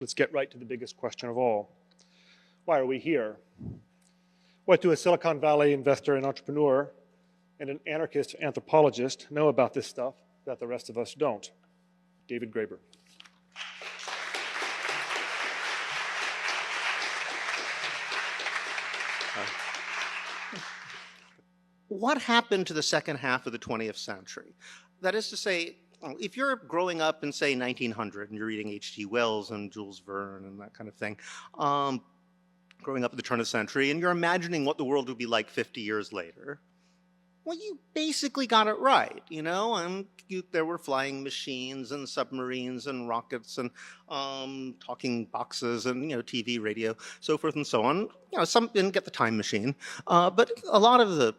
Let's get right to the biggest question of all. Why are we here? What do a Silicon Valley investor and entrepreneur and an anarchist anthropologist know about this stuff that the rest of us don't? David Graeber. What happened to the second half of the 20th century? That is to say, if you're growing up in, say, 1900 and you're reading H.G. Wells and Jules Verne and that kind of thing, growing up at the turn of the century, and you're imagining what the world would be like 50 years later, well, you basically got it right, you know, and there were flying machines and submarines and rockets and talking boxes and, you know, TV, radio, so forth and so on. You know, some didn't get the time machine, but a lot of the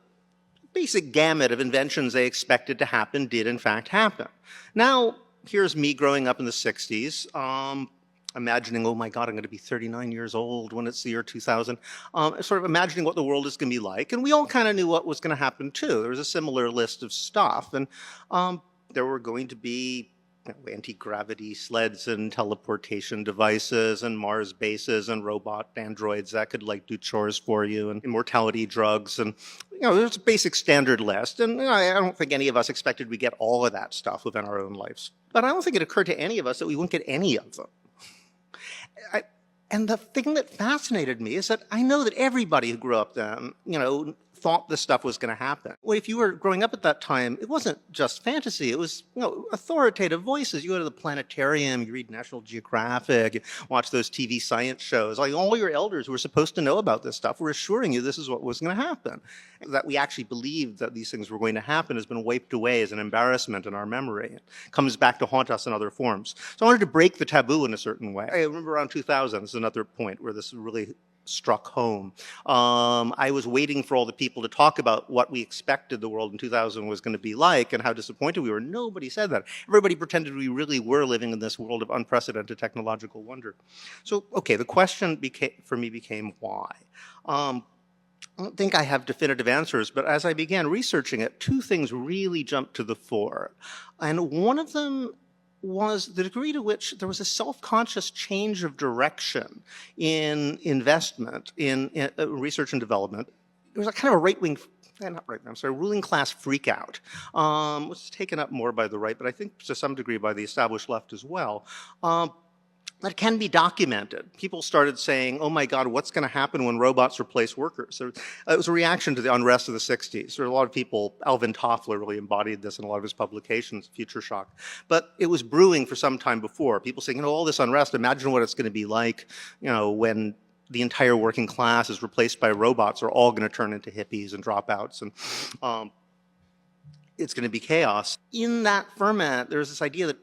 basic gamut of inventions they expected to happen did in fact happen. Now, here's me growing up in the 60s, imagining, oh my God, I'm going to be 39 years old when it's the year 2000, sort of imagining what the world is going to be like. And we all kind of knew what was going to happen too. There was a similar list of stuff. And there were going to be anti-gravity sleds and teleportation devices and Mars bases and robot androids that could like do chores for you and immortality drugs. And, you know, there's a basic standard list. And you know, I don't think any of us expected we'd get all of that stuff within our own lives. But I don't think it occurred to any of us that we wouldn't get any of them. And the thing that fascinated me is that I know that everybody who grew up then, you know, thought this stuff was going to happen. Well, if you were growing up at that time, it wasn't just fantasy. It was, you know, authoritative voices. You go to the planetarium, you read National Geographic, you watch those TV science shows. Like all your elders who were supposed to know about this stuff were assuring you this is what was going to happen. That we actually believed that these things were going to happen has been wiped away as an embarrassment in our memory. It comes back to haunt us in other forms. So I wanted to break the taboo in a certain way. I remember around 2000, this is another point where this really struck home. I was waiting for all the people to talk about what we expected the world in 2000 was going to be like and how disappointed we were. Nobody said that. Everybody pretended we really were living in this world of unprecedented technological wonder. So, okay, the question for me became why? I don't think I have definitive answers, but as I began researching it, two things really jumped to the fore. And one of them was the degree to which there was a self-conscious change of direction in investment, in research and development. There was a kind of a right-wing, not right-wing, I'm sorry, ruling class freak-out, which was taken up more by the right, but I think to some degree by the established left as well. That can be documented. People started saying, oh my God, what's going to happen when robots replace workers? So it was a reaction to the unrest of the 60s. There were a lot of people, Alvin Toffler really embodied this in a lot of his publications, Future Shock. But it was brewing for some time before. People saying, you know, all this unrest, imagine what it's going to be like, you know, when the entire working class is replaced by robots, are all going to turn into hippies and dropouts. And it's going to be chaos. In that ferment, there's this idea that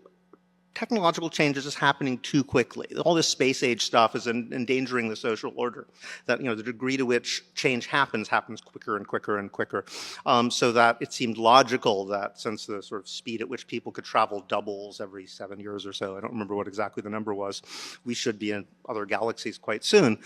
technological change is just happening too quickly. All this space age stuff is endangering the social order. That, you know, the degree to which change happens quicker and quicker and quicker. So that it seemed logical that since the sort of speed at which people could travel doubles every 7 years or so, I don't remember what exactly the number was, we should be in other galaxies quite soon.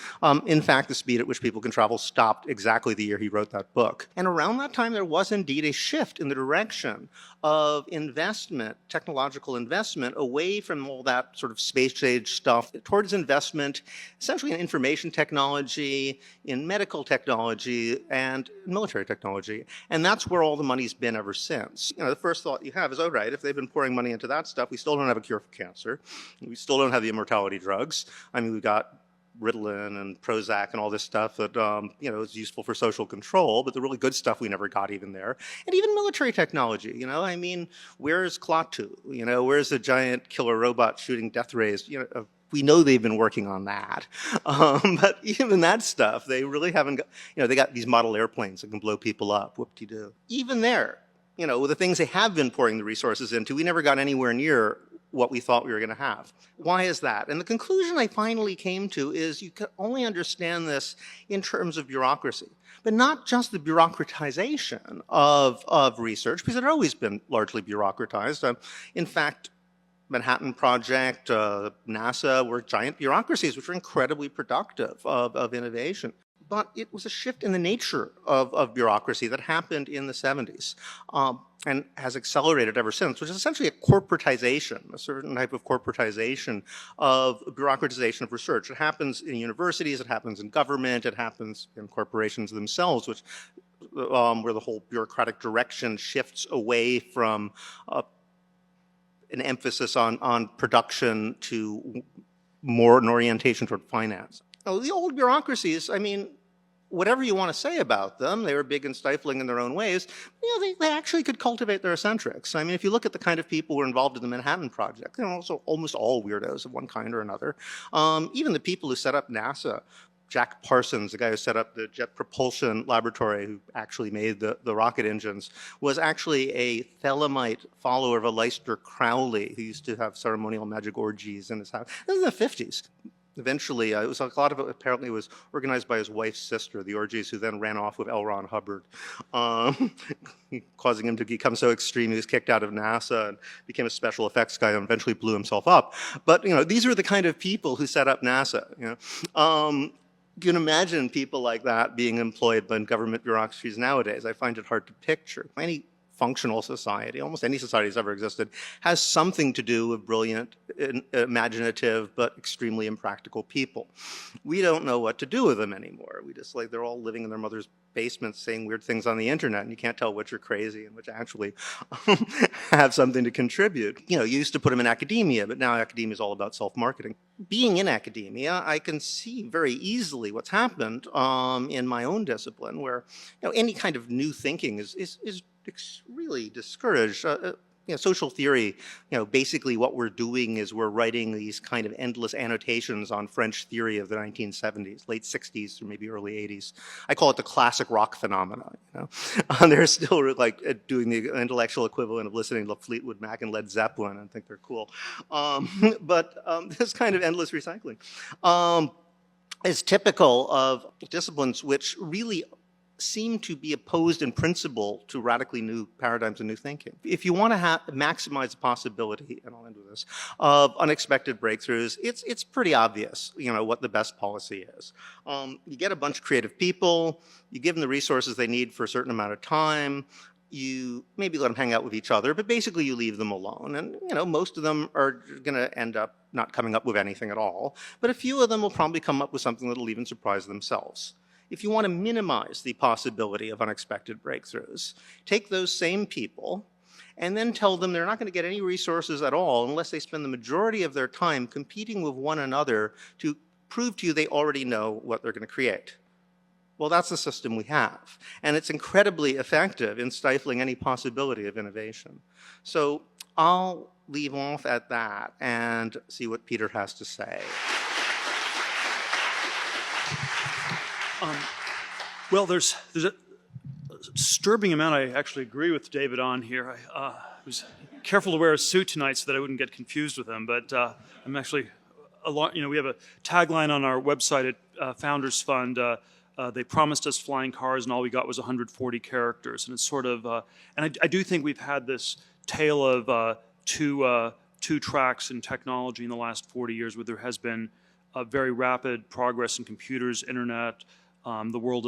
In fact, the speed at which people can travel stopped exactly the year he wrote that book. And around that time, there was indeed a shift in the direction of investment, technological investment, away from all that sort of space age stuff towards investment, essentially in information technology, in medical technology, and military technology. And that's where all the money's been ever since. You know, the first thought you have is, oh, right, if they've been pouring money into that stuff, we still don't have a cure for cancer. We still don't have the immortality drugs. I mean, we've got Ritalin and Prozac and all this stuff that, you know, is useful for social control, but the really good stuff we never got even there. And even military technology, you know, I mean, where's Klaatu? You know, where's the giant killer robot shooting death rays? You know, we know they've been working on that. But even that stuff, they really haven't got, you know, they got these model airplanes that can blow people up, whoop-de-doo. Even there, you know, with the things they have been pouring the resources into, we never got anywhere near what we thought we were going to have. Why is that? And the conclusion I finally came to is you can only understand this in terms of bureaucracy, but not just the bureaucratization of research, because it had always been largely bureaucratized. In fact, Manhattan Project, NASA were giant bureaucracies which were incredibly productive of innovation. but it was a shift in the nature of bureaucracy that happened in the 70s and has accelerated ever since, which is essentially a corporatization, a certain type of corporatization of bureaucratization of research. It happens in universities, it happens in government, it happens in corporations themselves, which where the whole bureaucratic direction shifts away from an emphasis on production to more an orientation toward finance. Now, the old bureaucracies, I mean, whatever you want to say about them, they were big and stifling in their own ways. You know, they actually could cultivate their eccentrics. I mean, if you look at the kind of people who were involved in the Manhattan Project, they're also almost all weirdos of one kind or another. Even the people who set up NASA, Jack Parsons, the guy who set up the Jet Propulsion Laboratory, who actually made the rocket engines, was actually a Thelemite follower of a Leicester Crowley, who used to have ceremonial magic orgies in his house. This was in the 50s. Eventually, it was a lot of it apparently was organized by his wife's sister, the orgies, who then ran off with L. Ron Hubbard, causing him to become so extreme he was kicked out of NASA and became a special effects guy and eventually blew himself up. But you know, these are the kind of people who set up NASA. You know, you can imagine people like that being employed by government bureaucracies nowadays. I find it hard to picture. Any functional society, almost any society that's ever existed, has something to do with brilliant, imaginative, but extremely impractical people. We don't know what to do with them anymore. We just, like, they're all living in their mother's basements saying weird things on the internet, and you can't tell which are crazy and which actually have something to contribute. You know, you used to put them in academia, but now academia is all about self-marketing. Being in academia, I can see very easily what's happened in my own discipline, where, you know, any kind of new thinking is really discouraged. You know, social theory, you know, basically what we're doing is we're writing these kind of endless annotations on French theory of the 1970s, late 60s or maybe early 80s. I call it the classic rock phenomenon. You know, they're still like doing the intellectual equivalent of listening to Fleetwood Mac and Led Zeppelin and think they're cool. But this kind of endless recycling is typical of disciplines which really seem to be opposed in principle to radically new paradigms and new thinking. If you want to maximize the possibility, and I'll end with this, of unexpected breakthroughs, it's pretty obvious, you know, what the best policy is. You get a bunch of creative people, you give them the resources they need for a certain amount of time, you maybe let them hang out with each other, but basically you leave them alone. And, you know, most of them are going to end up not coming up with anything at all, but a few of them will probably come up with something that'll even surprise themselves. If you want to minimize the possibility of unexpected breakthroughs, take those same people and then tell them they're not going to get any resources at all unless they spend the majority of their time competing with one another to prove to you they already know what they're going to create. Well, that's the system we have, and it's incredibly effective in stifling any possibility of innovation. So I'll leave off at that and see what Peter has to say. Well, there's a disturbing amount I actually agree with David on here. I was careful to wear a suit tonight so that I wouldn't get confused with him, but I'm actually you know, we have a tagline on our website at Founders Fund. They promised us flying cars, and all we got was 140 characters. And it's sort of, and I do think we've had this tale of two tracks in technology in the last 40 years, where there has been very rapid progress in computers, internet, the world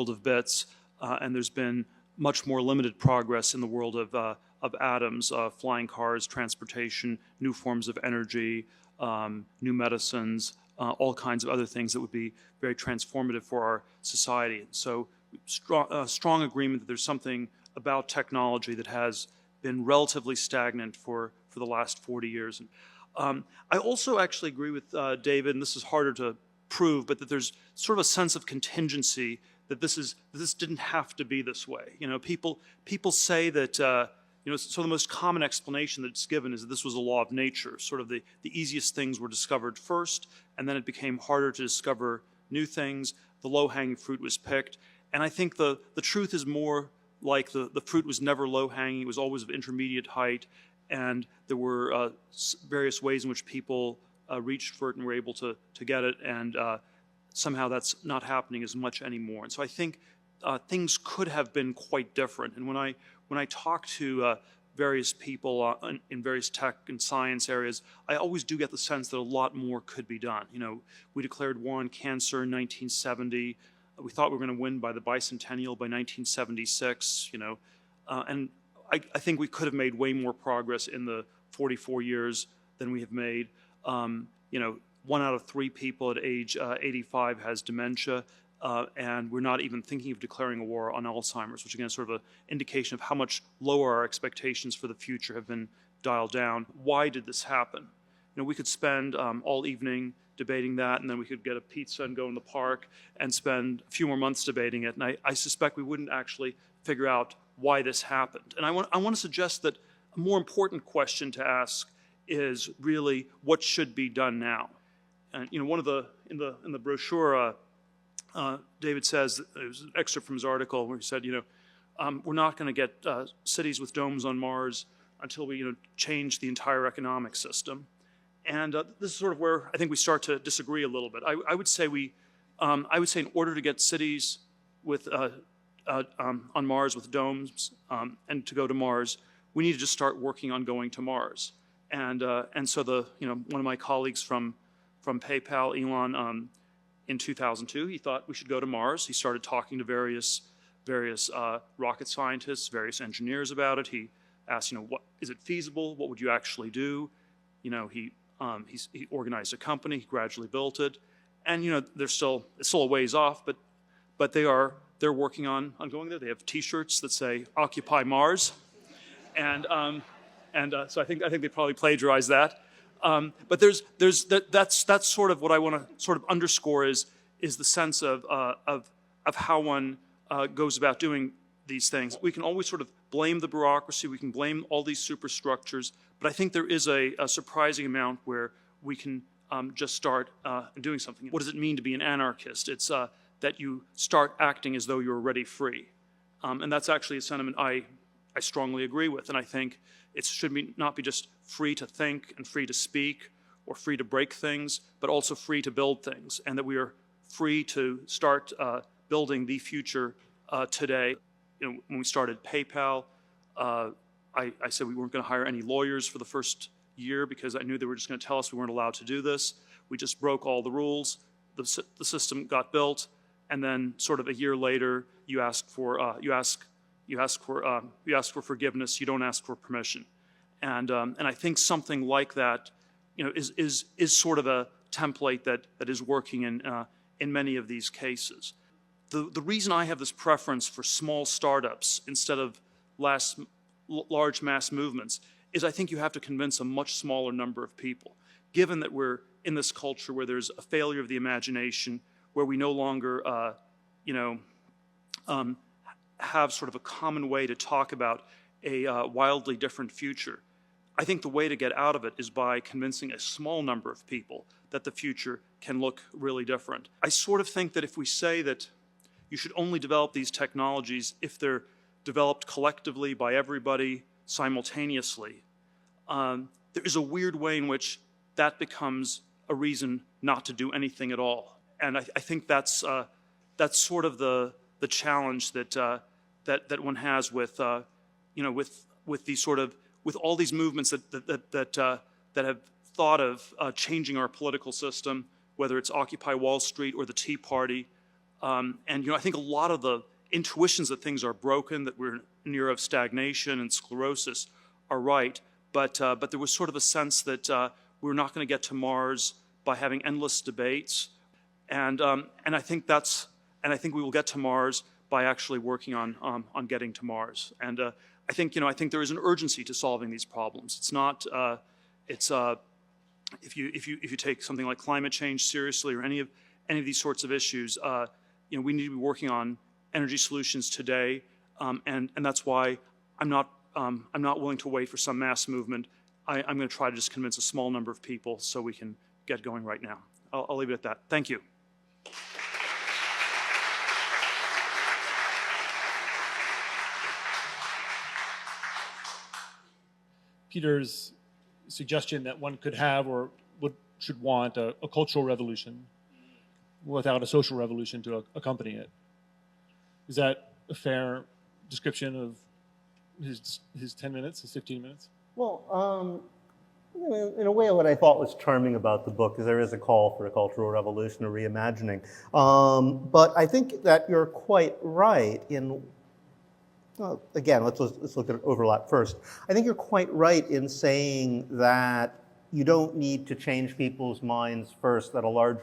of bits, and there's been much more limited progress in the world of atoms, flying cars, transportation, new forms of energy, new medicines, all kinds of other things that would be very transformative for our society. So strong agreement that there's something about technology that has been relatively stagnant for the last 40 years. And, I also actually agree with David, and this is harder to prove, but that there's sort of a sense of contingency that this didn't have to be this way. You know, people say that you know, so the most common explanation that's given is that this was a law of nature. Sort of the easiest things were discovered first, and then it became harder to discover new things. The low-hanging fruit was picked, and I think the truth is more like the fruit was never low-hanging. It was always of intermediate height, and there were various ways in which people reached for it and were able to get it, and somehow that's not happening as much anymore. And so I think things could have been quite different. And when I talk to various people in various tech and science areas, I always do get the sense that a lot more could be done. You know, we declared war on cancer in 1970. We thought we were going to win by the bicentennial by 1976. You know, and I think we could have made way more progress in the 44 years than we have made. You know, 1 out of 3 people at age 85 has dementia. And we're not even thinking of declaring a war on Alzheimer's, which again is sort of an indication of how much lower our expectations for the future have been dialed down. Why did this happen? You know, we could spend all evening debating that, and then we could get a pizza and go in the park and spend a few more months debating it. And I suspect we wouldn't actually figure out why this happened. And I want to suggest that a more important question to ask is really what should be done now. And you know, one of the in the brochure. David says, it was an excerpt from his article where he said, you know, we're not going to get cities with domes on Mars until we, you know, change the entire economic system. And this is sort of where I think we start to disagree a little bit. I would say in order to get cities with on Mars with domes and to go to Mars, we need to just start working on going to Mars. And so one of my colleagues from PayPal, Elon. In 2002, he thought we should go to Mars. He started talking to various rocket scientists, various engineers about it. He asked, you know, what is it feasible? What would you actually do? You know, he organized a company. He gradually built it, and you know, it's still a ways off, but they're working on going there. They have T-shirts that say "Occupy Mars," and so I think they probably plagiarized that. But that's sort of what I want to sort of underscore is the sense of how one goes about doing these things. We can always sort of blame the bureaucracy, we can blame all these superstructures, but I think there is a surprising amount where we can just start doing something. What does it mean to be an anarchist? It's that you start acting as though you're already free, and that's actually a sentiment I strongly agree with, and I think it should not be just free to think and free to speak or free to break things, but also free to build things, and that we are free to start building the future today. You know, when we started PayPal, I said we weren't going to hire any lawyers for the first year because I knew they were just going to tell us we weren't allowed to do this. We just broke all the rules. The system got built, and then sort of a year later, you ask for forgiveness. You don't ask for permission, and I think something like that, you know, is sort of a template that is working in many of these cases. The reason I have this preference for small startups instead of large mass movements is I think you have to convince a much smaller number of people. Given that we're in this culture where there's a failure of the imagination, where we no longer, have sort of a common way to talk about a wildly different future. I think the way to get out of it is by convincing a small number of people that the future can look really different. I sort of think that if we say that you should only develop these technologies if they're developed collectively by everybody simultaneously, there is a weird way in which that becomes a reason not to do anything at all. And I think that's sort of the challenge that one has with these sort of with all these movements that have thought of changing our political system, whether it's Occupy Wall Street or the Tea Party, and I think a lot of the intuitions that things are broken, that we're in an era of stagnation and sclerosis, are right. But there was sort of a sense that we're not going to get to Mars by having endless debates, and I think we will get to Mars by actually working on getting to Mars. And I think there is an urgency to solving these problems. It's not if you take something like climate change seriously or any of these sorts of issues, we need to be working on energy solutions today, and that's why I'm not willing to wait for some mass movement. I'm going to try to just convince a small number of people so we can get going right now. I'll leave it at that. Thank you. Peter's suggestion that one could have or should want a cultural revolution without a social revolution to accompany it. Is that a fair description of his 10 minutes, his 15 minutes? Well, in a way, what I thought was charming about the book is there is a call for a cultural revolution or reimagining. But I think that you're quite right in, well, again, let's look at overlap first. I think you're quite right in saying that you don't need to change people's minds first at a large,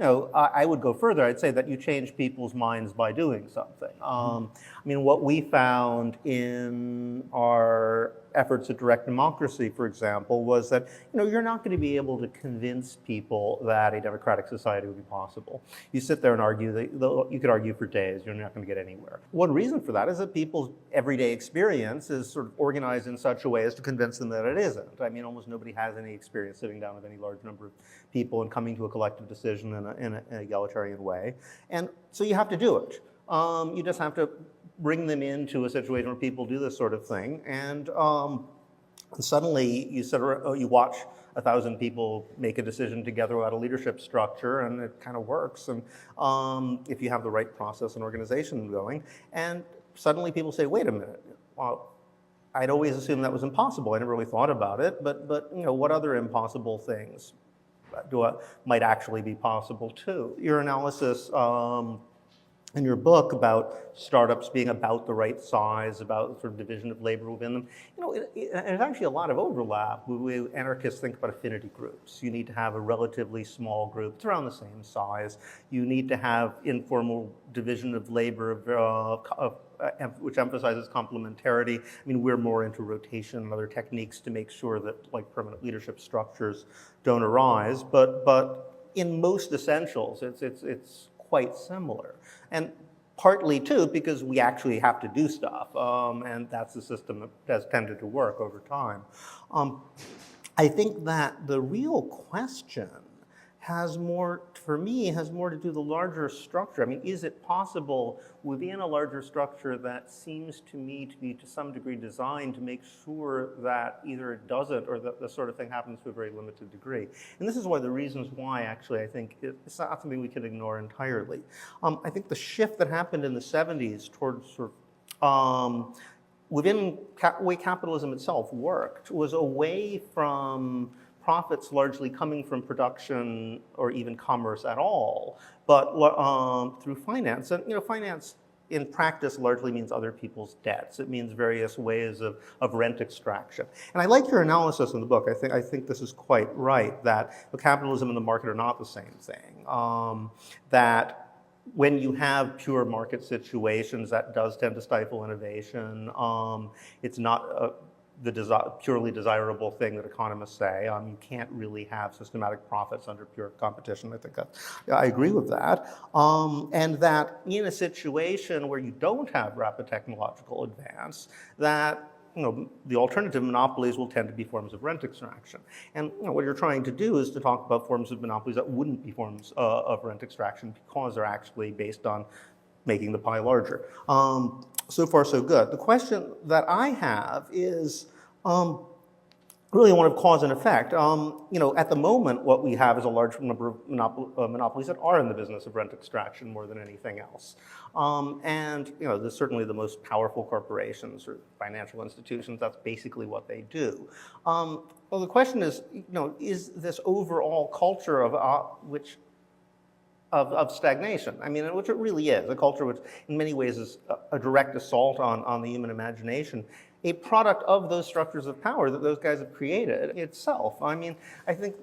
I would go further. I'd say that you change people's minds by doing something. I mean, what we found in our efforts at direct democracy, for example, was that you're not going to be able to convince people that a democratic society would be possible. You sit there and argue, you could argue for days, you're not going to get anywhere. One reason for that is that people's everyday experience is sort of organized in such a way as to convince them that it isn't. I mean, almost nobody has any experience sitting down with any large number of people and coming to a collective decision in an egalitarian way. And so you have to do it. You just have to bring them into a situation where people do this sort of thing, and suddenly you watch 1,000 people make a decision together about a leadership structure, and it kind of works. And if you have the right process and organization going, and suddenly people say, "Wait a minute, well, I'd always assumed that was impossible. I never really thought about it. But what other impossible things might actually be possible too?" Your analysis in your book about startups being about the right size, about sort of division of labor within them, there's actually a lot of overlap. Anarchists think about affinity groups. You need to have a relatively small group. It's around the same size. You need to have informal division of labor which emphasizes complementarity. I mean, we're more into rotation and other techniques to make sure that permanent leadership structures don't arise. But in most essentials, it's quite similar. And partly, too, because we actually have to do stuff, and that's the system that has tended to work over time. I think that the real question has more to do with the larger structure. I mean, is it possible within a larger structure that seems to me to be to some degree designed to make sure that either it doesn't or that the sort of thing happens to a very limited degree? And this is one of the reasons why, actually, I think it's not something we can ignore entirely. I think the shift that happened in the 70s towards sort of within the way capitalism itself worked was away from profits largely coming from production or even commerce at all, but through finance. And finance in practice largely means other people's debts. It means various ways of rent extraction. And I like your analysis in the book. I think this is quite right, that capitalism and the market are not the same thing. That when you have pure market situations, that does tend to stifle innovation. It's not the purely desirable thing that economists say. You can't really have systematic profits under pure competition. I think I agree with that. And that in a situation where you don't have rapid technological advance, that the alternative monopolies will tend to be forms of rent extraction. And what you're trying to do is to talk about forms of monopolies that wouldn't be forms of rent extraction because they're actually based on making the pie larger. So far, so good. The question that I have is really one of cause and effect. At the moment, what we have is a large number of monopolies that are in the business of rent extraction more than anything else. And there's certainly the most powerful corporations or financial institutions. That's basically what they do. Well, the question is this overall culture of stagnation? I mean, which it really is, a culture which in many ways is a direct assault on the human imagination, a product of those structures of power that those guys have created itself. I mean, I think,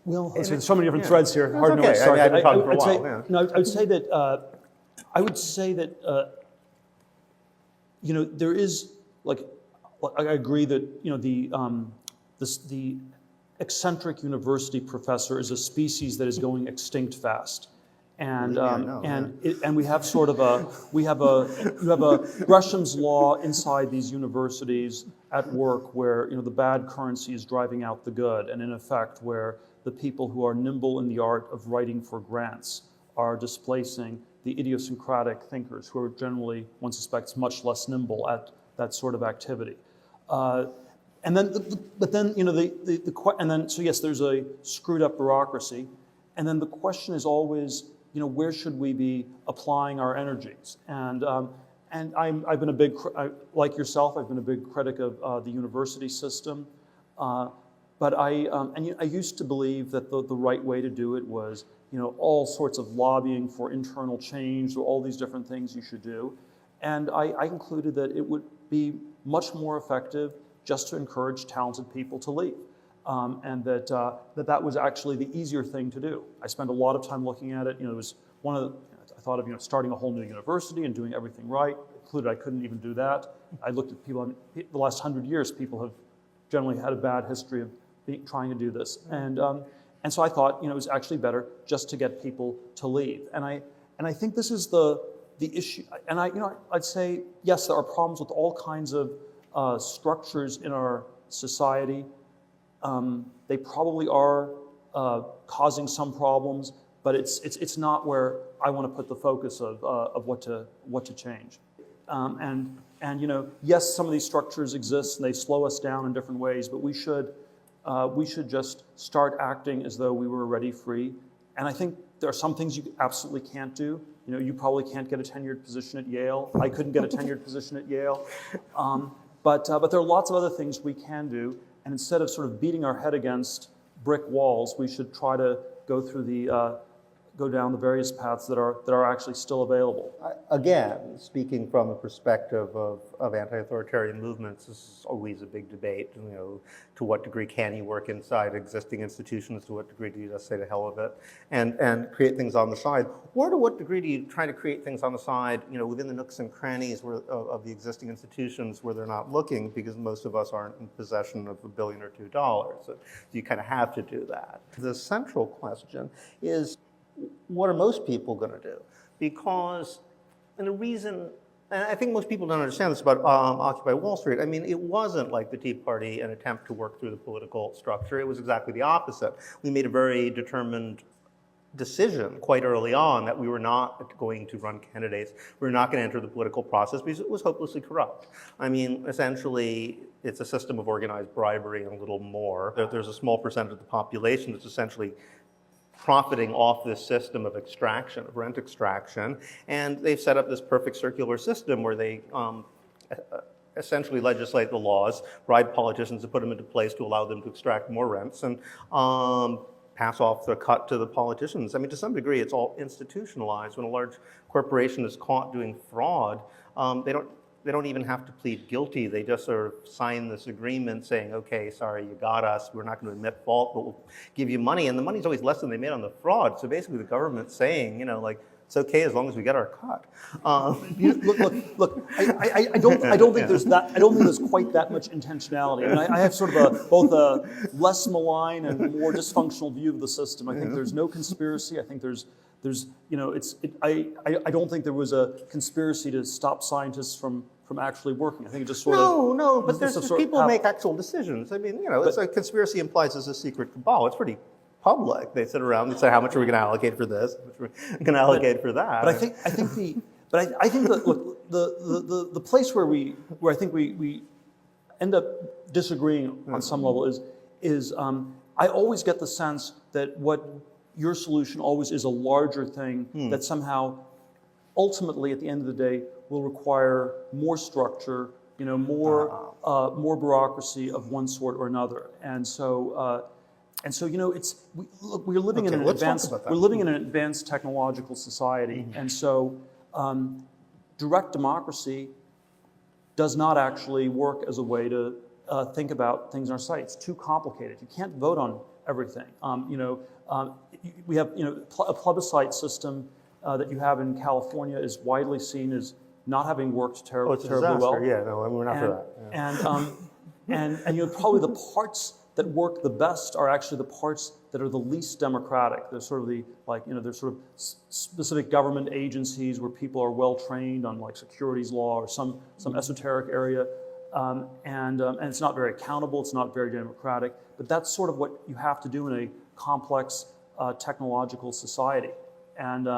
Well, there's so many different threads here. Hard to know where to start. I would say that there is I agree that the eccentric university professor is a species that is going extinct fast. And we have sort of you have a Gresham's law inside these universities at work where the bad currency is driving out the good, and in effect where the people who are nimble in the art of writing for grants are displacing the idiosyncratic thinkers who are generally, one suspects, much less nimble at that sort of activity. So yes, there's a screwed up bureaucracy, and then the question is always, where should we be applying our energies? And And I've been a big, like yourself, I've been a big critic of the university system. But I used to believe that the right way to do it was, all sorts of lobbying for internal change, or all these different things you should do. And I concluded that it would be much more effective just to encourage talented people to leave. And that was actually the easier thing to do. I spent a lot of time looking at it. It was one of the, I thought of starting a whole new university and doing everything right. Included I couldn't even do that. I looked at people, the last 100 years, people have generally had a bad history of trying to do this. And so I thought, it was actually better just to get people to leave. And I think this is the issue. And I'd say, yes, there are problems with all kinds of structures in our society. They probably are causing some problems, but it's not where I want to put the focus of what to change. Yes, some of these structures exist and they slow us down in different ways, but we should just start acting as though we were already free. And I think there are some things you absolutely can't do. You probably can't get a tenured position at Yale. I couldn't get a tenured position at Yale. But there are lots of other things we can do. And instead of sort of beating our head against brick walls, we should try to go down the various paths that are actually still available. Again, speaking from a perspective of anti-authoritarian movements, this is always a big debate. To what degree can you work inside existing institutions? To what degree do you just say the hell of it and create things on the side? Or to what degree do you try to create things on the side, within the nooks and crannies of the existing institutions where they're not looking, because most of us aren't in possession of $1 billion or $2. So you kind of have to do that. The central question is, what are most people going to do? Because, and the reason, and I think most people don't understand this about Occupy Wall Street. I mean, it wasn't like the Tea Party an attempt to work through the political structure. It was exactly the opposite. We made a very determined decision quite early on that we were not going to run candidates. We were not going to enter the political process because it was hopelessly corrupt. I mean, essentially, it's a system of organized bribery and a little more. There's a small percentage of the population that's essentially profiting off this system of extraction, of rent extraction, and they've set up this perfect circular system where they essentially legislate the laws, bribe politicians to put them into place to allow them to extract more rents, and pass off the cut to the politicians. I mean, to some degree, it's all institutionalized. When a large corporation is caught doing fraud, they don't even have to plead guilty. They just sort of sign this agreement saying, okay, sorry, you got us. We're not going to admit fault, but we'll give you money. And the money's always less than they made on the fraud. So basically the government's saying, it's okay as long as we get our cut. Look. I don't think there's that. I don't think there's quite that much intentionality. I mean, I have sort of both a less malign and more dysfunctional view of the system. I think there's no conspiracy. I think I don't think there was a conspiracy to stop scientists from actually working. I think it just sort of... No, but people make actual decisions. I mean, it's a conspiracy implies there's a secret cabal. It's pretty public. They sit around and say, how much are we going to allocate for this? How much are we going to allocate for that? But I think that look, the place where I think we end up disagreeing on some level is I always get the sense that what your solution always is a larger thing that somehow ultimately at the end of the day will require more structure, more bureaucracy of one sort or another. And so we're living in an advanced technological society, and so direct democracy does not actually work as a way to think about things in our society. It's too complicated. You can't vote on everything. We have a plebiscite system that you have in California is widely seen as not having worked terribly well. Yeah, no, we're not for that. Yeah. And probably the parts that work the best are actually the parts that are the least democratic. They're sort of there's sort of specific government agencies where people are well trained on like securities law or some esoteric area, and it's not very accountable. It's not very democratic. But that's sort of what you have to do in a complex technological society, and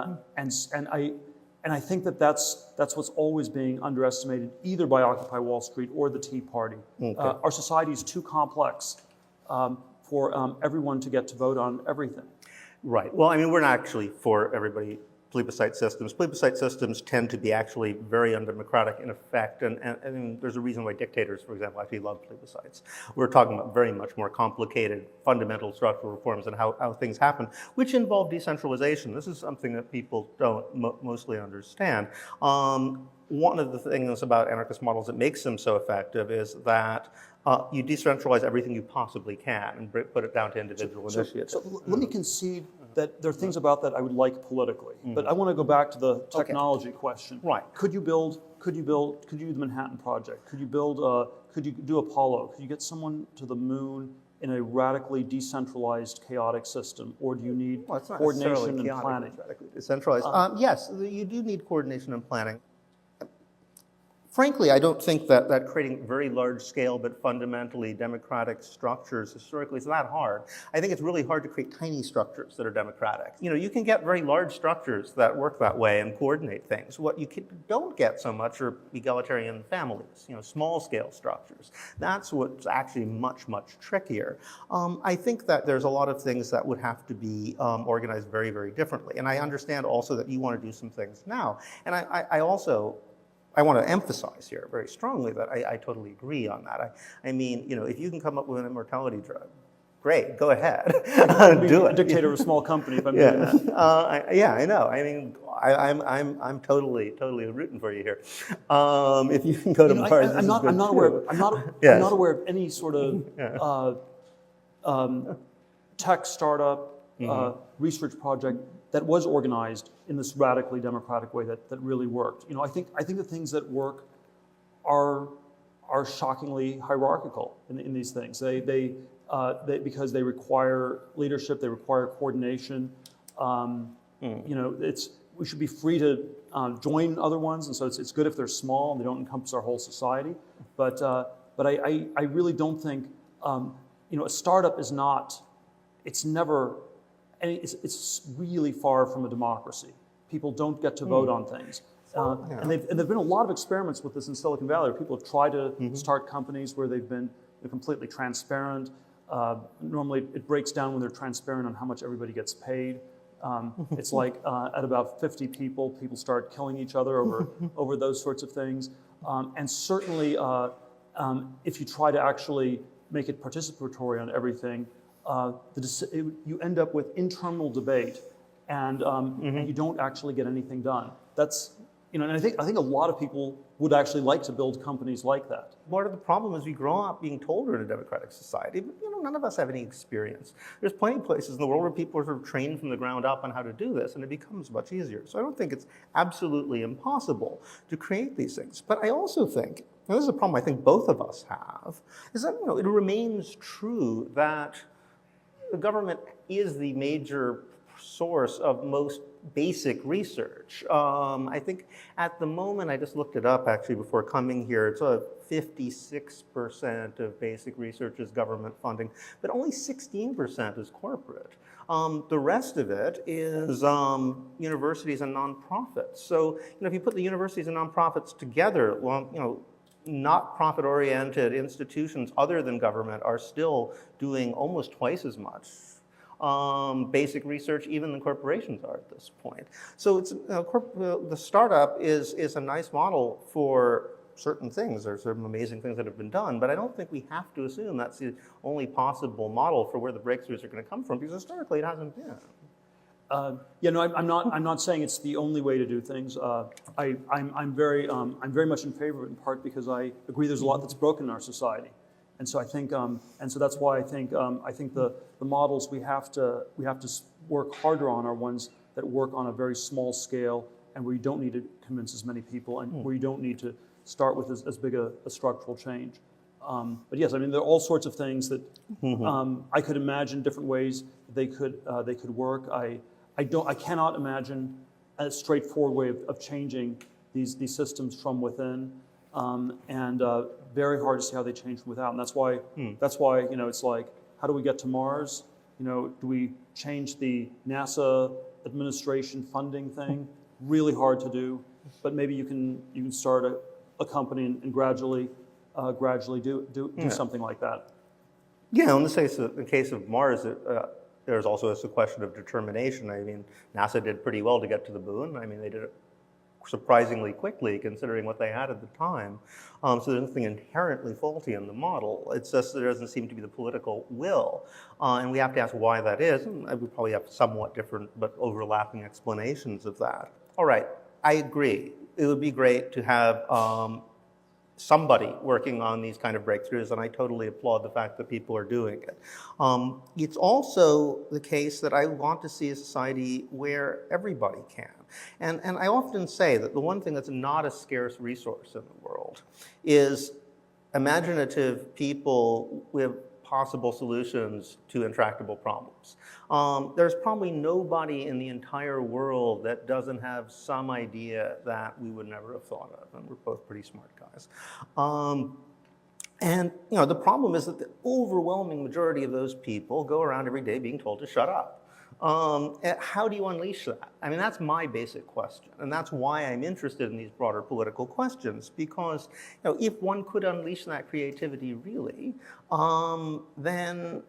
I think that's what's always being underestimated, either by Occupy Wall Street or the Tea Party. Okay. Our society is too complex for everyone to get to vote on everything. Right. Well, I mean, we're not actually for everybody plebiscite systems. Plebiscite systems tend to be actually very undemocratic in effect, and there's a reason why dictators, for example, actually love plebiscites. We're talking about very much more complicated fundamental structural reforms and how things happen, which involve decentralization. This is something that people don't mostly understand. One of the things about anarchist models that makes them so effective is that you decentralize everything you possibly can and put it down to individual initiative. So let me concede that there are things about that I would like politically, but I want to go back to the technology question. Right. Could you do the Manhattan Project? Could you do Apollo? Could you get someone to the moon in a radically decentralized, chaotic system, or do you need coordination and planning? Decentralized. Yes, you do need coordination and planning. Frankly, I don't think that creating very large-scale but fundamentally democratic structures historically is that hard. I think it's really hard to create tiny structures that are democratic. You know, you can get very large structures that work that way and coordinate things. What you don't get so much are egalitarian families, you know, small-scale structures. That's what's actually much, much trickier. I think that there's a lot of things that would have to be organized very, very differently. And I understand also that you want to do some things now. And I want to emphasize here very strongly that I totally agree on that. I mean, you know, if you can come up with an immortality drug, great, go ahead, do it. A dictator of a small company, if I'm doing that. Yeah, I know. I mean, I'm totally rooting for you here. If you can go to Mars, I'm not aware of any sort of tech startup research project that was organized in this radically democratic way that really worked. You know, I think the things that work are shockingly hierarchical in these things. They because they require leadership, they require coordination. You know, we should be free to join other ones, and so it's good if they're small and they don't encompass our whole society. But I really don't think you know, a startup is not. It's never. And it's really far from a democracy. People don't get to vote on things. And there've been a lot of experiments with this in Silicon Valley, where people have tried to start companies where they've been completely transparent. Normally, it breaks down when they're transparent on how much everybody gets paid. It's like at about 50 people start killing each other over those sorts of things. And certainly, if you try to actually make it participatory on everything, you end up with internal debate, and you don't actually get anything done. That's, you know, and I think a lot of people would actually like to build companies like that. Part of the problem is we grow up being told we're in a democratic society, but you know, none of us have any experience. There's plenty of places in the world where people are sort of trained from the ground up on how to do this, and it becomes much easier. So I don't think it's absolutely impossible to create these things. But I also think, and this is a problem I think both of us have, is that, you know, it remains true that the government is the major source of most basic research. I think at the moment, I just looked it up actually before coming here, it's 56% of basic research is government funding, but only 16% is corporate. The rest of it is universities and nonprofits. So, you know, if you put the universities and nonprofits together, well, you know, not profit-oriented institutions other than government are still doing almost twice as much basic research even than corporations are at this point. So it's, the startup is a nice model for certain things. There's some amazing things that have been done, but I don't think we have to assume that's the only possible model for where the breakthroughs are going to come from, because historically it hasn't been. Yeah, no, I'm not saying it's the only way to do things. I'm very much in favor of it, in part because I agree there's a lot that's broken in our society, and so I think, and so that's why I think the models we have to work harder on are ones that work on a very small scale, and where you don't need to convince as many people, and where you don't need to start with as big a structural change. But yes, I mean, there are all sorts of things that I could imagine different ways they could work. I cannot imagine a straightforward way of changing these systems from within, and very hard to see how they change from without. And that's why you know, it's like, how do we get to Mars? You know, do we change the NASA administration funding thing? Really hard to do, but maybe you can start a company and gradually do something like that. Yeah, in the case of Mars, there's also a question of determination. I mean, NASA did pretty well to get to the moon. I mean, they did it surprisingly quickly considering what they had at the time. So there's nothing inherently faulty in the model. It's just there doesn't seem to be the political will. And we have to ask why that is. And we probably have somewhat different but overlapping explanations of that. All right, I agree. It would be great to have somebody working on these kind of breakthroughs, and I totally applaud the fact that people are doing it. It's also the case that I want to see a society where everybody can. And I often say that the one thing that's not a scarce resource in the world is imaginative people with possible solutions to intractable problems. There's probably nobody in the entire world that doesn't have some idea that we would never have thought of, and we're both pretty smart guys. And the problem is that the overwhelming majority of those people go around every day being told to shut up. How do you unleash that? I mean, that's my basic question, and that's why I'm interested in these broader political questions, because if one could unleash that creativity really, then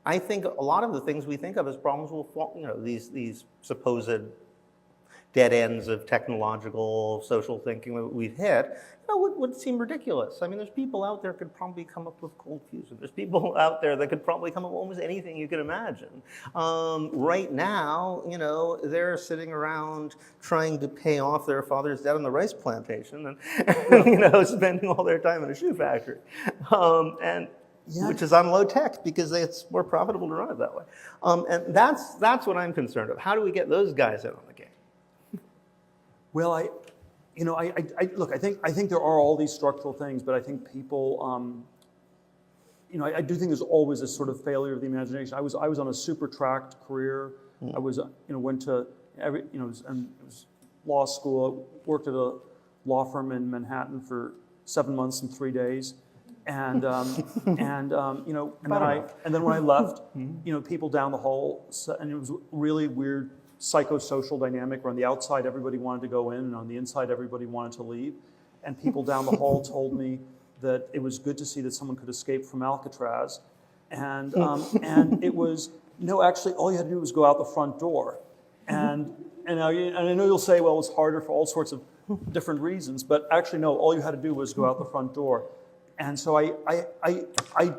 I think a lot of the things we think of as problems will fall, these supposed dead ends of technological, social thinking that we've hit, would seem ridiculous. I mean, there's people out there could probably come up with cold fusion. There's people out there that could probably come up with almost anything you could imagine. Right now, they're sitting around trying to pay off their father's debt on the rice plantation and spending all their time in a shoe factory. Which is on low tech because it's more profitable to run it that way. And that's what I'm concerned of. How do we get those guys in on the game? Well, look, I think there are all these structural things, but I think people, I do think there's always a sort of failure of the imagination. I was on a super tracked career. I was, went to it was law school. I worked at a law firm in Manhattan for 7 months and 3 days, and then when I left, people down the hall, and it was really weird psychosocial dynamic where on the outside everybody wanted to go in and on the inside everybody wanted to leave. And people down the hall told me that it was good to see that someone could escape from Alcatraz. And it was, actually all you had to do was go out the front door. And I know you'll say, well, it's harder for all sorts of different reasons, but actually no, all you had to do was go out the front door. And so I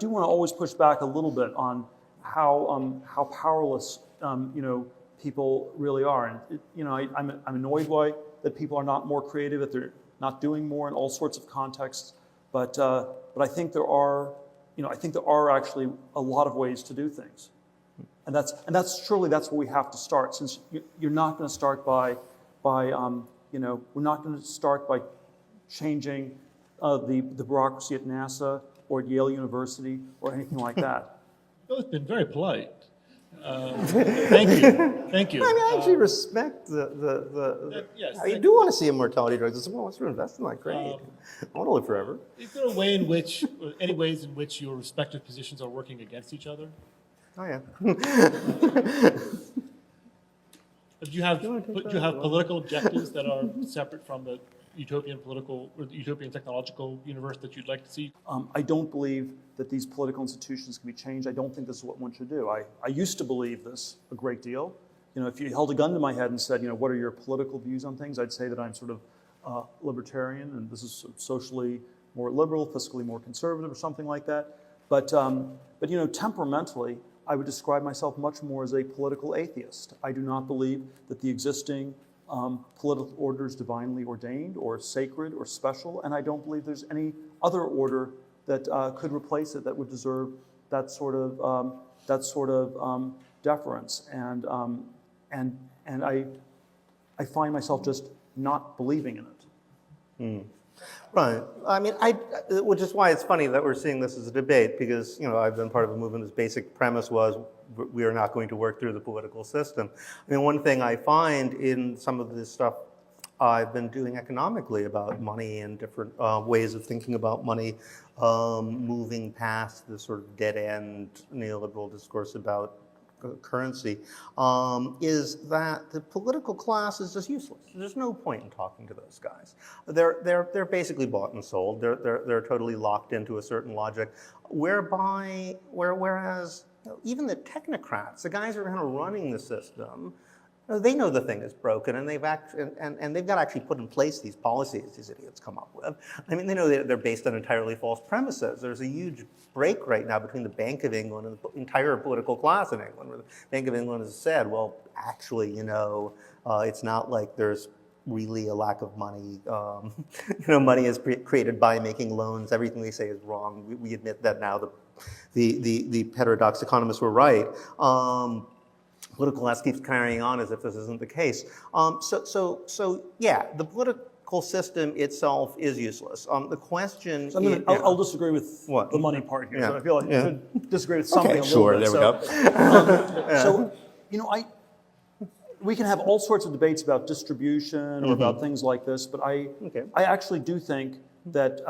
do want to always push back a little bit on how powerless, people really are. And I'm annoyed by that people are not more creative, that they're not doing more in all sorts of contexts. But I think there are actually a lot of ways to do things, and that's surely that's where we have to start. Since you're not going to start by we're not going to start by changing the bureaucracy at NASA or at Yale University or anything like that. Well, it's been very polite. Thank you. I mean, I actually respect the yes, I do want to see immortality drugs. It's well, let's invest in that. Great. I want to live forever. Is there any ways in which your respective positions are working against each other? Oh yeah. Do you have political objectives that are separate from the utopian political or the utopian technological universe that you'd like to see? I don't believe that these political institutions can be changed. I don't think this is what one should do. I used to believe this a great deal. If you held a gun to my head and said, what are your political views on things, I'd say that I'm sort of libertarian and this is socially more liberal, fiscally more conservative or something like that. But temperamentally, I would describe myself much more as a political atheist. I do not believe that the existing political order is divinely ordained or sacred or special, and I don't believe there's any other order that could replace it that would deserve that sort of deference. And I find myself just not believing in it. Right. I mean, which is why it's funny that we're seeing this as a debate, because I've been part of a movement whose basic premise was we are not going to work through the political system. I mean, one thing I find in some of this stuff I've been doing economically about money and different ways of thinking about money, moving past the sort of dead-end neoliberal discourse about currency, is that the political class is just useless. There's no point in talking to those guys. They're basically bought and sold. They're totally locked into a certain logic, whereas even the technocrats, the guys who are kind of running the system, they know the thing is broken, and they've got to actually put in place these policies these idiots come up with. I mean, they know they're based on entirely false premises. There's a huge break right now between the Bank of England and the entire political class in England, where the Bank of England has said, well, actually, it's not like there's really a lack of money. Money is created by making loans. Everything they say is wrong. We admit that now. The heterodox economists were right. Political class keeps carrying on as if this isn't the case. So yeah, the political system itself is useless. The question I'll disagree with what? The money part here. Yeah. So I feel like I should disagree with something Okay, a little sure, bit. there we go. We can have all sorts of debates about distribution or about things like this, but I actually do think that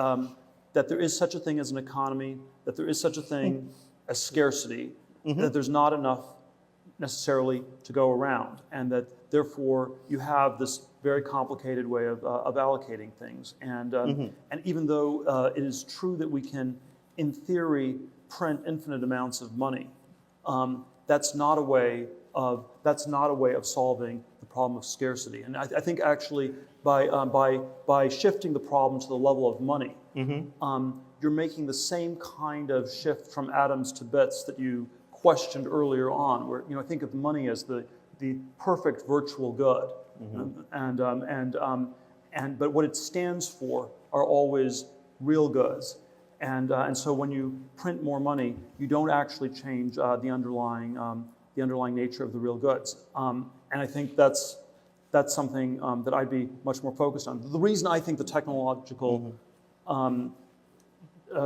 that there is such a thing as an economy, that there is such a thing as scarcity, that there's not enough necessarily to go around, and that therefore you have this very complicated way of allocating things. And even though it is true that we can, in theory, print infinite amounts of money, that's not a way of solving the problem of scarcity. And I think actually by shifting the problem to the level of money, you're making the same kind of shift from atoms to bits that you questioned earlier on, where I think of money as the perfect virtual good, but what it stands for are always real goods, and so when you print more money, you don't actually change the underlying nature of the real goods, and I think that's something that I'd be much more focused on. The reason I think the technological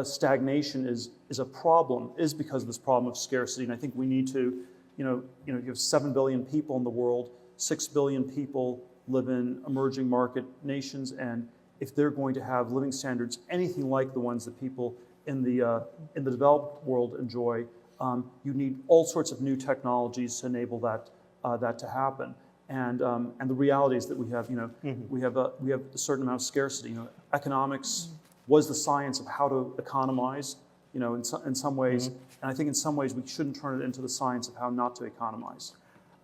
stagnation is a problem is because of this problem of scarcity, and I think we need to, you have 7 billion people in the world, 6 billion people live in emerging market nations, and if they're going to have living standards anything like the ones that people in the developed world enjoy, you need all sorts of new technologies to enable that to happen. And the reality is that we have a certain amount of scarcity. Economics was the science of how to economize, in some ways, and I think in some ways we shouldn't turn it into the science of how not to economize.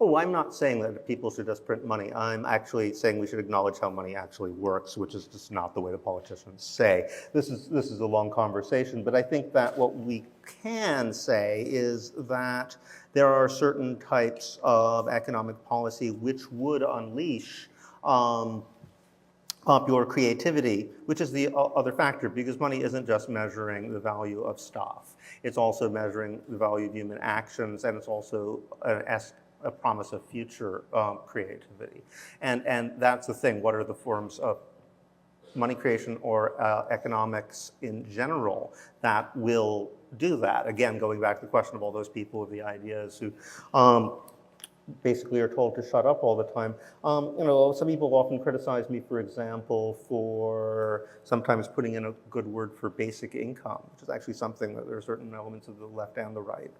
Oh, I'm not saying that people should just print money. I'm actually saying we should acknowledge how money actually works, which is just not the way the politicians say. This is a long conversation, but I think that what we can say is that there are certain types of economic policy which would unleash popular creativity, which is the other factor, because money isn't just measuring the value of stuff. It's also measuring the value of human actions, and it's also a promise of future creativity. And that's the thing. What are the forms of money creation or economics in general that will do that? Again, going back to the question of all those people with the ideas who basically are told to shut up all the time. Some people often criticize me, for example, for sometimes putting in a good word for basic income, which is actually something that there are certain elements of the left and the right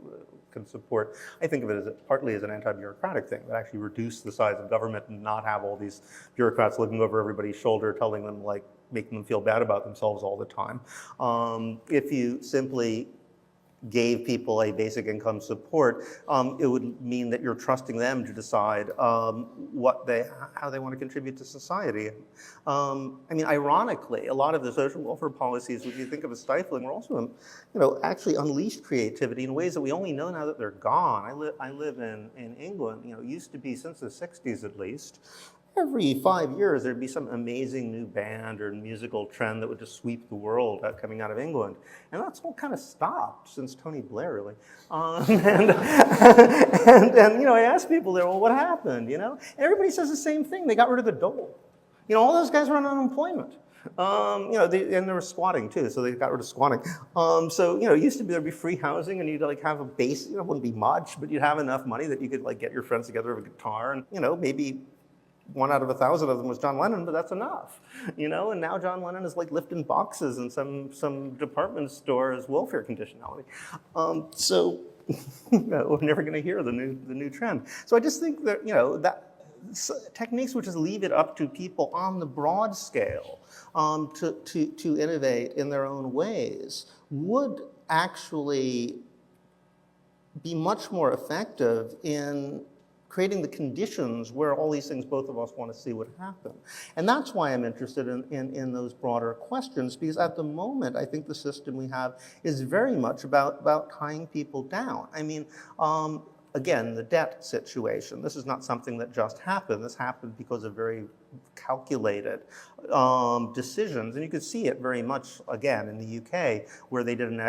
can support. I think of it as partly as an anti-bureaucratic thing, that actually reduce the size of government and not have all these bureaucrats looking over everybody's shoulder, telling them, making them feel bad about themselves all the time. If you simply gave people a basic income support, it would mean that you're trusting them to decide how they want to contribute to society. Ironically, a lot of the social welfare policies, which you think of as stifling, were also, actually unleashed creativity in ways that we only know now that they're gone. I live in England. It used to be, since the 60s at least, every 5 years, there'd be some amazing new band or musical trend that would just sweep the world coming out of England. And that's all kind of stopped since Tony Blair, really. And I asked people there, well, what happened, And everybody says the same thing. They got rid of the dole. All those guys were on unemployment. And they were squatting too, so they got rid of squatting. It used to be there'd be free housing, and you'd have a base. It wouldn't be much, but you'd have enough money that you could get your friends together with a guitar, and maybe 1 out of 1,000 of them was John Lennon, but that's enough, And now John Lennon is lifting boxes in some department store as welfare conditionality. We're never going to hear the new trend. So I just think that that techniques which just leave it up to people on the broad scale to innovate in their own ways would actually be much more effective in creating the conditions where all these things both of us want to see would happen. And that's why I'm interested in those broader questions, because at the moment, I think the system we have is very much about tying people down. I mean, again, the debt situation, this is not something that just happened. This happened because of very calculated decisions. And you could see it very much, again, in the UK, where they did an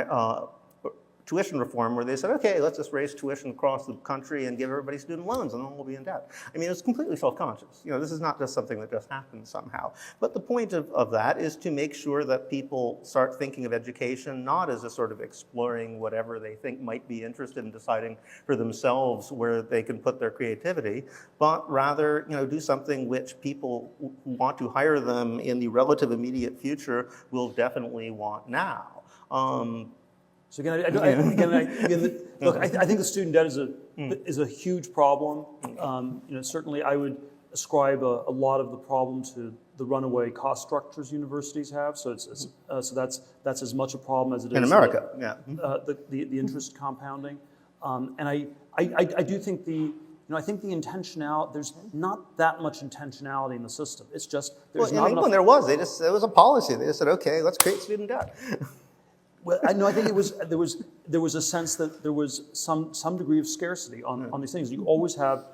tuition reform where they said, okay, let's just raise tuition across the country and give everybody student loans and then we'll be in debt. I mean, it's completely self-conscious. You know, this is not just something that just happens somehow. But the point of that is to make sure that people start thinking of education not as a sort of exploring whatever they think might be interested in deciding for themselves where they can put their creativity, but rather, you know, do something which people who want to hire them in the relative immediate future will definitely want now. So again, look, I think the student debt is a huge problem. You know, certainly I would ascribe a lot of the problem to the runaway cost structures universities have. So it's so that's as much a problem as it is in America. The interest compounding. And I do think I think the intentionality, there's not that much intentionality in the system. It's just there's not enough. When there was, it was a policy. They just said, okay, let's create student debt. Well, I think there was a sense that there was some degree of scarcity on these things. You always have,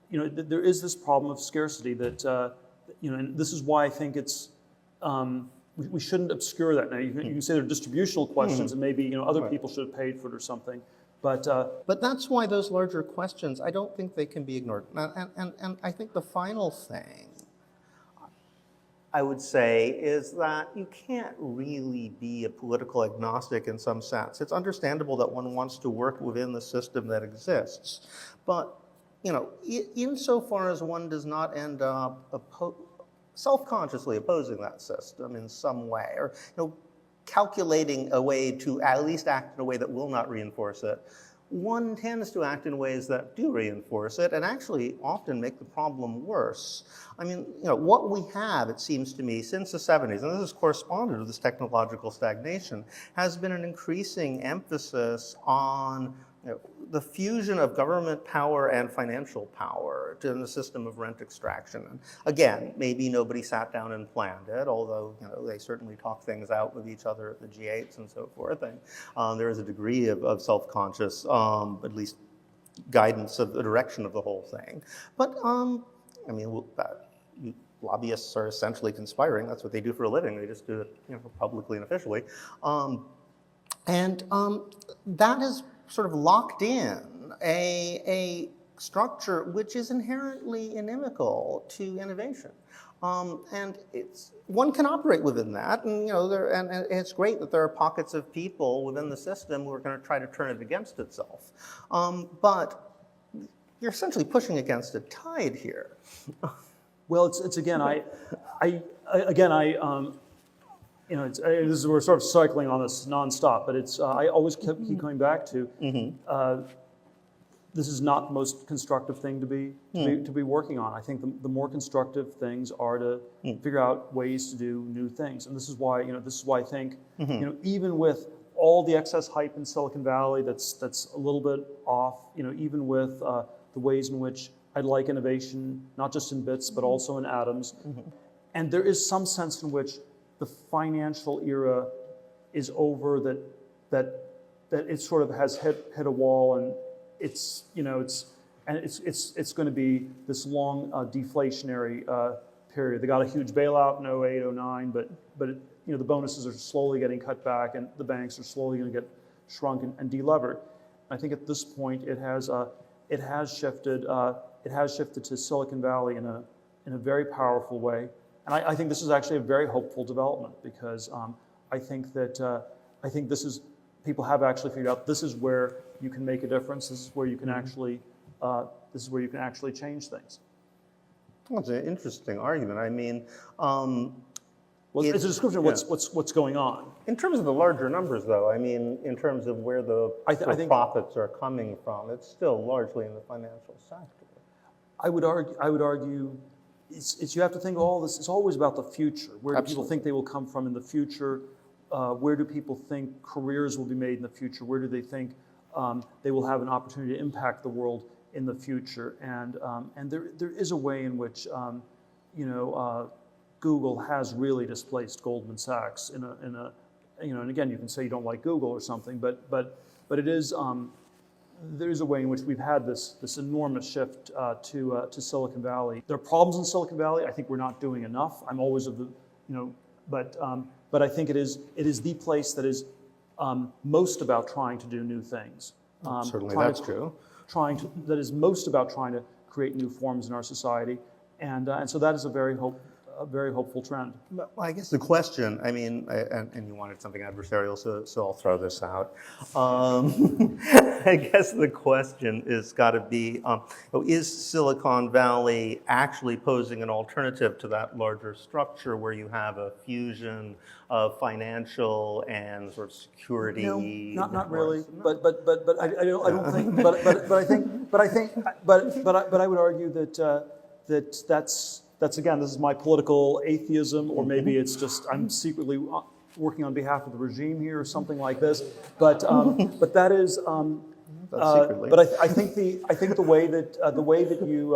you know, there is this problem of scarcity that, you know, and this is why I think it's, we shouldn't obscure that. Now you can say there are distributional questions and maybe, you know, other people should have paid for it or something. But that's why those larger questions, I don't think they can be ignored. And I think the final thing I would say is that you can't really be a political agnostic in some sense. It's understandable that one wants to work within the system that exists, but you know, insofar as one does not end up self-consciously opposing that system in some way, or you know, calculating a way to at least act in a way that will not reinforce it, one tends to act in ways that do reinforce it and actually often make the problem worse. I mean, you know, what we have, it seems to me, since the 70s, and this has corresponded to this technological stagnation, has been an increasing emphasis on the fusion of government power and financial power in the system of rent extraction. And again, maybe nobody sat down and planned it, although you know they certainly talk things out with each other at the G8s and so forth. And there is a degree of self-conscious, at least guidance of the direction of the whole thing. But I mean, lobbyists are essentially conspiring. That's what they do for a living. They just do it, you know, publicly and officially. That has sort of locked in a structure which is inherently inimical to innovation. And one can operate within that, and you know, and it's great that there are pockets of people within the system who are going to try to turn it against itself. But you're essentially pushing against a tide here. well, it's again, you know, we're sort of cycling on this nonstop, but I always keep coming back to this is not the most constructive thing to be working on. I think the more constructive things are to figure out ways to do new things, and this is why I think you know, even with all the excess hype in Silicon Valley, that's a little bit off. You know, even with the ways in which I'd like innovation, not just in bits but also in atoms, and there is some sense in which the financial era is over, that it sort of has hit a wall, and it's going to be this long deflationary period. They got a huge bailout in 08, 09, but you know, the bonuses are slowly getting cut back, and the banks are slowly going to get shrunk and delevered. I think at this point it has shifted to Silicon Valley in a very powerful way. And I think this is actually a very hopeful development, because I think this is, people have actually figured out this is where you can make a difference. This is where you can actually change things. Well, it's an interesting argument. I mean, well, it's a description of what's going on. In terms of the larger numbers, though, I mean, in terms of where the profits are coming from, it's still largely in the financial sector. I would argue. You have to think all this. It's always about the future. Where do people think they will come from in the future? Where do people think careers will be made in the future? Where do they think they will have an opportunity to impact the world in the future. And there is a way in which Google has really displaced Goldman Sachs in a and again, you can say you don't like Google or something, but it is there is a way in which we've had this enormous shift to Silicon Valley. There are problems in Silicon Valley. I think we're not doing enough. I'm always of the but I think it is the place that is most about trying to do new things. Certainly, that's true. That is most about trying to create new forms in our society, and so that is a very hopeful trend. Well, I guess the question, I mean, and you wanted something adversarial, so I'll throw this out. I guess the question is got to be, is Silicon Valley actually posing an alternative to that larger structure where you have a fusion of financial and sort of security? No, not really. But I don't think. But I would argue that's again, this is my political atheism, or maybe it's just I'm secretly working on behalf of the regime here, or something like this. But that is. But I think the way that you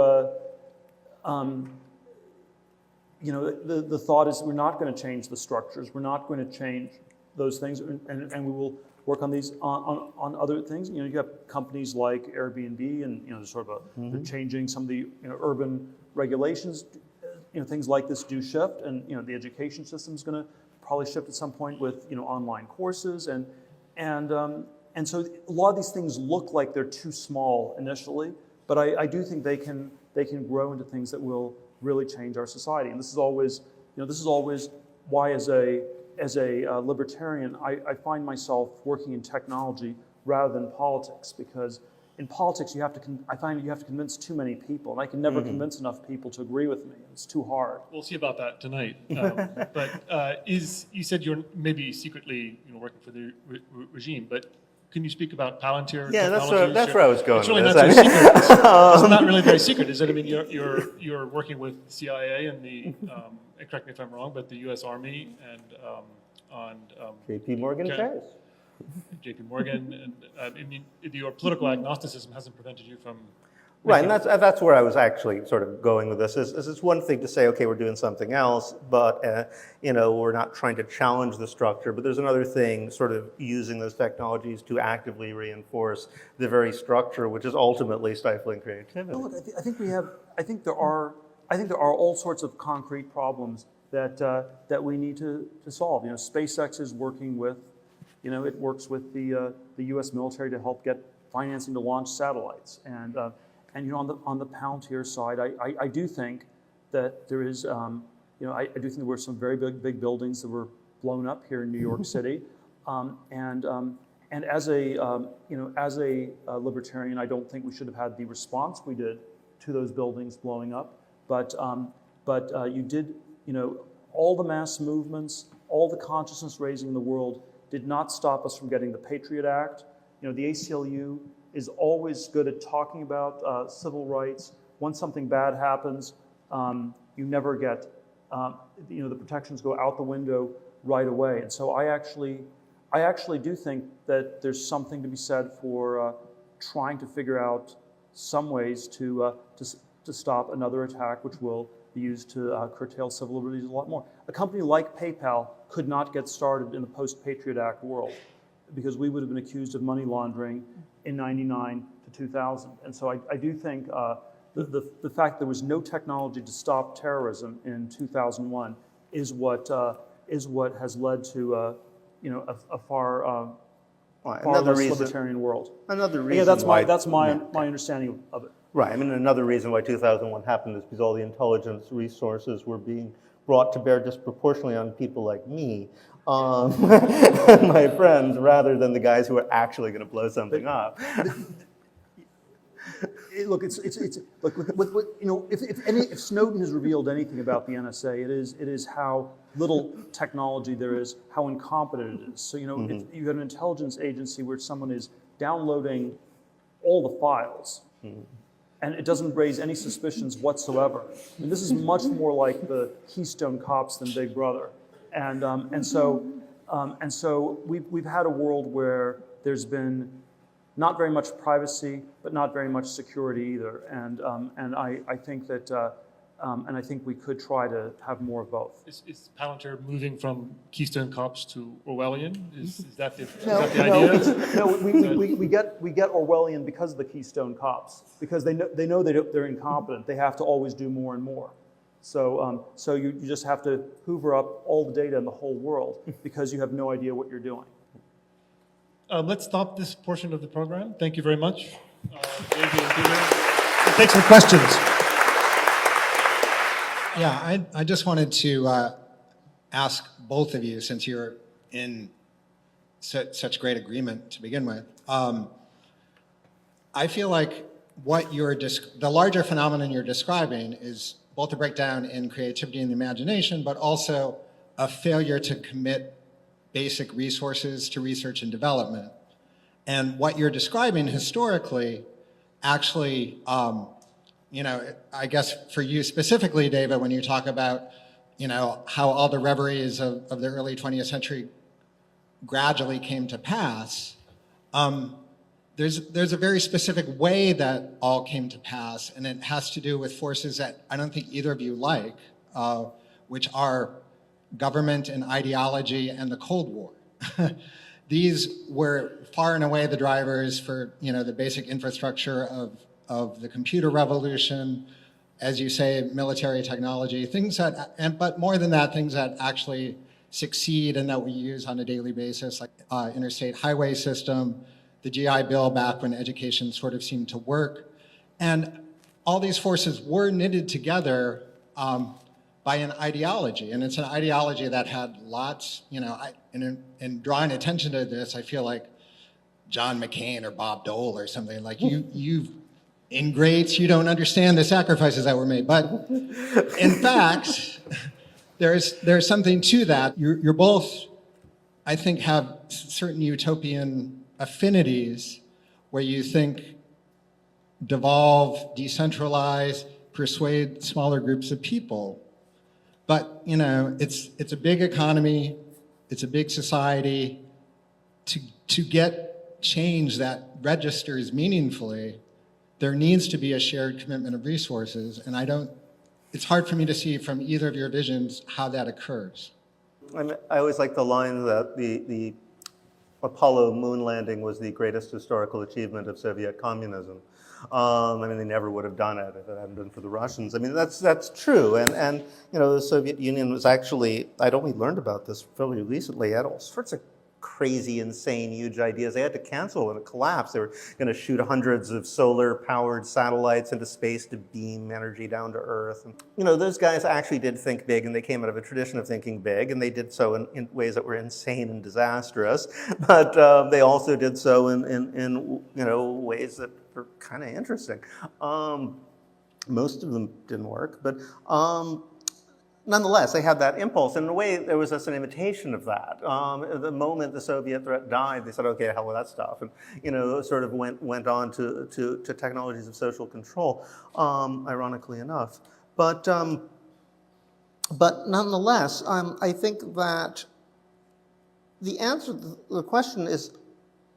the thought is we're not going to change the structures. We're not going to change those things, and we will work on these on other things. You have companies like Airbnb, and sort of they're changing some of the urban regulations. Things like this do shift, and the education system is going to probably shift at some point with online courses, and so a lot of these things look like they're too small initially, but I do think they can grow into things that will really change our society. And this is always why as a libertarian I find myself working in technology rather than politics, because in politics, I find you have to convince too many people, and I can never convince enough people to agree with me. It's too hard. We'll see about that tonight. But you said you're maybe secretly working for the regime, but can you speak about Palantir? Yeah, that's where I was going. It's really not so secret. It's not really very secret, is it? I mean, you're working with CIA and the and correct me if I'm wrong, but the U.S. Army and on J.P. Morgan Chase. J.P. Morgan, and your political agnosticism hasn't prevented you from. Right, and that's where I was actually sort of going with this. Is it's one thing to say, okay, we're doing something else, but we're not trying to challenge the structure. But there's another thing, sort of using those technologies to actively reinforce the very structure, which is ultimately stifling creativity. No, look, I think there are all sorts of concrete problems that we need to solve. SpaceX is working with. It works with the U.S. military to help get financing to launch satellites, and on the Palantir side, I do think that there is, I do think there were some very big buildings that were blown up here in New York City, and as a libertarian, I don't think we should have had the response we did to those buildings blowing up, but you did, all the mass movements, all the consciousness raising in the world did not stop us from getting the Patriot Act. The ACLU is always good at talking about civil rights. Once something bad happens, you never get, the protections go out the window right away. And so I actually do think that there's something to be said for trying to figure out some ways to stop another attack, which will be used to curtail civil liberties a lot more. A company like PayPal could not get started in the post-Patriot Act world because we would have been accused of money laundering in 99 to 2000. And so I do think the fact there was no technology to stop terrorism in 2001 is what has led to a far less libertarian world. Another reason. Yeah, that's my understanding of it. Right. I mean, another reason why 2001 happened is because all the intelligence resources were being brought to bear disproportionately on people like me, and my friends, rather than the guys who are actually going to blow something up. Look, if Snowden has revealed anything about the NSA, it is how little technology there is, how incompetent it is. So if you have an intelligence agency where someone is downloading all the files. And it doesn't raise any suspicions whatsoever. I mean, this is much more like the Keystone Cops than Big Brother, and so we've had a world where there's been not very much privacy, but not very much security either. And I think that, and I think we could try to have more of both. Is Palantir moving from Keystone Cops to Orwellian? Is that the, is No, that the idea? no, we get Orwellian because of the Keystone Cops, because they know they're incompetent. They have to always do more and more. So you just have to hoover up all the data in the whole world because you have no idea what you're doing. Let's stop this portion of the program. Thank you very much, David and Peter. We'll take some questions. Yeah, I just wanted to ask both of you, since you're in such great agreement to begin with. I feel like what the larger phenomenon you're describing is both a breakdown in creativity and imagination, but also a failure to commit basic resources to research and development. And what you're describing historically actually, I guess for you specifically, David, when you talk about, how all the reveries of the early 20th century gradually came to pass, there's a very specific way that all came to pass, and it has to do with forces that I don't think either of you like, which are government and ideology and the Cold War. These were far and away the drivers for, the basic infrastructure of the computer revolution, as you say, military technology, things that, but more than that, things that actually succeed and that we use on a daily basis, like interstate highway system, the GI Bill back when education sort of seemed to work. And all these forces were knitted together by an ideology. And it's an ideology that had lots, in drawing attention to this, I feel like John McCain or Bob Dole or something, like you've ingrates, you don't understand the sacrifices that were made. But in fact, there's something to that. You're both, I think, have certain utopian affinities where you think devolve, decentralize, persuade smaller groups of people. But, it's a big economy, it's a big society. To get change that registers meaningfully, there needs to be a shared commitment of resources, and it's hard for me to see from either of your visions how that occurs. I always like the line that the Apollo moon landing was the greatest historical achievement of Soviet communism. They never would have done it if it hadn't been for the Russians. That's true. And the Soviet Union was actually, I'd only learned about this fairly recently, had all sorts of crazy, insane, huge ideas. They had to cancel and it collapsed. They were going to shoot hundreds of solar-powered satellites into space to beam energy down to Earth. And, those guys actually did think big, and they came out of a tradition of thinking big, and they did so in ways that were insane and disastrous. But they also did so in ways that were kind of interesting. Most of them didn't work, but nonetheless, they had that impulse. And in a way, there was just an imitation of that. The moment the Soviet threat died, they said, okay, hell with that stuff. And, sort of went on to technologies of social control, ironically enough. But nonetheless, I think that the answer to the question is,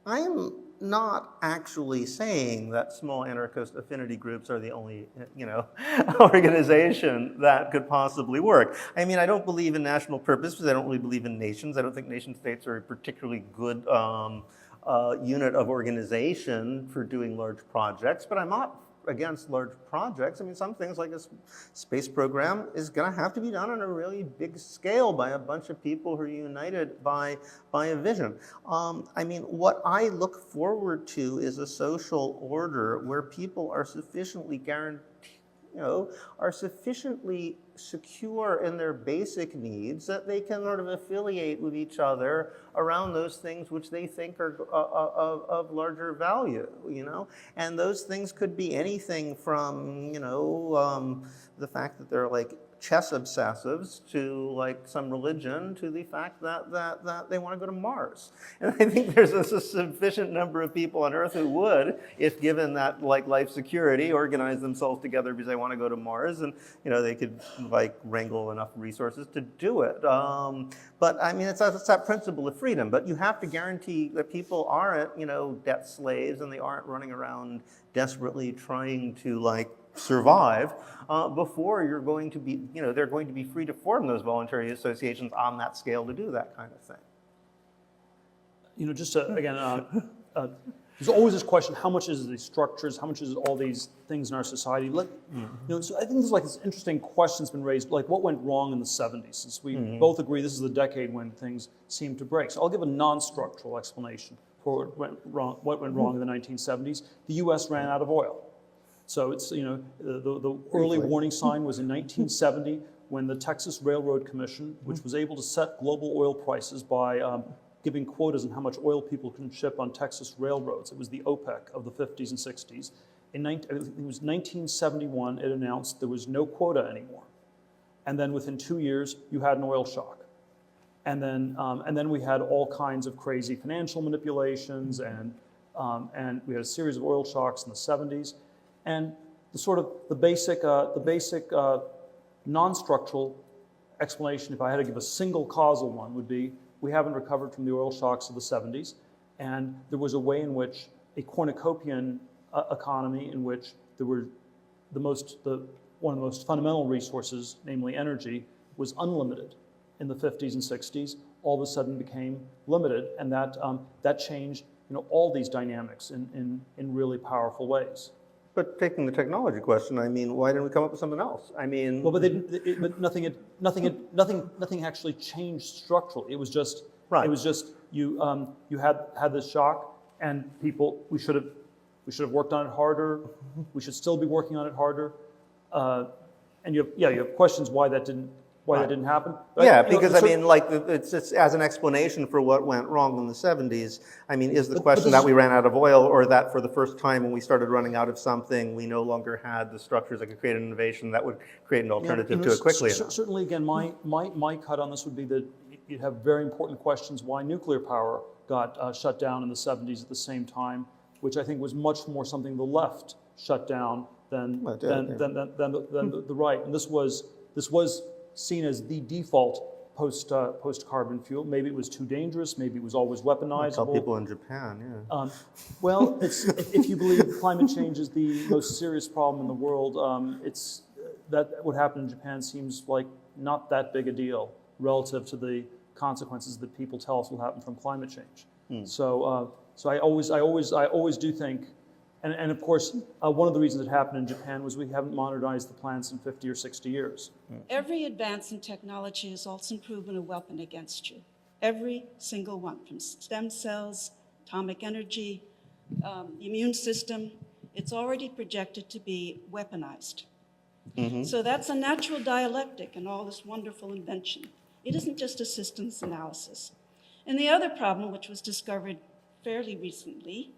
I am not actually saying that small anarchist affinity groups are the only, organization that could possibly work. I don't believe in national purpose because I don't really believe in nations. I don't think nation states are a particularly good unit of organization for doing large projects, but I'm not against large projects. Some things like a space program is going to have to be done on a really big scale by a bunch of people who are united by a vision. What I look forward to is a social order where people are sufficiently are sufficiently secure in their basic needs that they can sort of affiliate with each other around those things which they think are of larger value, And those things could be anything from, the fact that they're like chess obsessives to like some religion to the fact that they want to go to Mars. And I think there's a sufficient number of people on Earth who would, if given that like life security, organize themselves together because they want to go to Mars, and they could like wrangle enough resources to do it. But I mean, it's that principle of freedom. But you have to guarantee that people aren't debt slaves, and they aren't running around desperately trying to like survive before you're going to be, they're going to be free to form those voluntary associations on that scale to do that kind of thing. Just again, there's always this question: how much is these structures? How much is all these things in our society? So I think there's like this interesting question's been raised, like what went wrong in the 70s? Since we both agree this is the decade when things seemed to break. So I'll give a non-structural explanation for what went wrong in the 1970s. The U.S. ran out of oil. So it's, the early warning sign was in 1970 when the Texas Railroad Commission, which was able to set global oil prices by giving quotas on how much oil people can ship on Texas railroads. It was the OPEC of the 50s and 60s. It was 1971, it announced there was no quota anymore. And then within 2 years, you had an oil shock. And then we had all kinds of crazy financial manipulations, and we had a series of oil shocks in the 70s. And the basic non-structural explanation, if I had to give a single causal one, would be we haven't recovered from the oil shocks of the 70s, and there was a way in which a cornucopian economy in which there were one of the most fundamental resources, namely energy, was unlimited in the 50s and 60s, all of a sudden became limited, and that changed all these dynamics in really powerful ways. But taking the technology question, I mean, why didn't we come up with something else? I mean, well, but nothing actually changed structurally. It was just right. It was just you had this shock, and we should have worked on it harder. We should still be working on it harder. And you have questions why that didn't happen. But, because I mean, like, it's as an explanation for what went wrong in the 70s. I mean, is the question that we ran out of oil, or that for the first time when we started running out of something, we no longer had the structures that could create an innovation that would create an alternative to it quickly enough? Certainly, again, my cut on this would be that you'd have very important questions why nuclear power got shut down in the 70s at the same time, which I think was much more something the left shut down than the right. And this was seen as the default post-carbon fuel. Maybe it was too dangerous. Maybe it was always weaponizable. Tell people in Japan, yeah. Well, if you believe climate change is the most serious problem in the world, that what happened in Japan seems like not that big a deal relative to the consequences that people tell us will happen from climate change. So I always do think. And of course, one of the reasons it happened in Japan was we haven't modernized the plants in 50 or 60 years. Every advance in technology has also proven a weapon against you. Every single one, from stem cells, atomic energy, the immune system, it's already projected to be weaponized. So that's a natural dialectic in all this wonderful invention. It isn't just a systems analysis. And the other problem, which was discovered fairly recently,